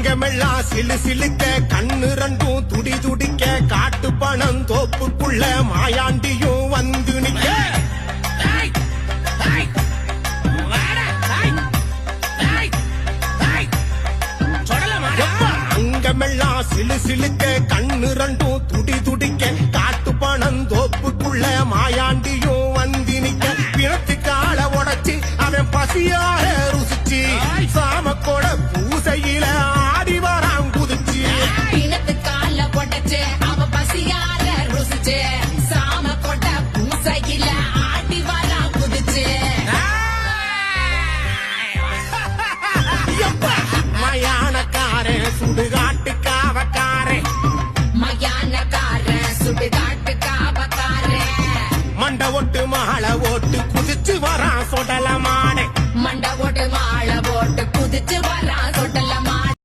அங்கமெல்லாம் சிலு சிலுக்க கண்ணு ரெண்டும் துடி துடிக்க காட்டு பணம் தோப்புக்குள்ள மாயாண்டியும் வந்து நிக்க அங்கமெல்லாம் சிலு சிலுக்க கண்ணு ரெண்டும் துடி துடிக்க காட்டு பணம் தோப்புக்குள்ள மாயாண்டியும் வந்து நிக்க பிணத்து கால உடைச்சு அவன் பசியார ருசிச்சு சாமக்கோட பூசையில ஆடி வரான் குதிச்சு பிணத்து கால உடைச்சு அவன் பசியார ருசிச்சு சாமக்கோட பூசையில ஆடி வரான் குதிச்சு மயானக்காரன் சுடுகா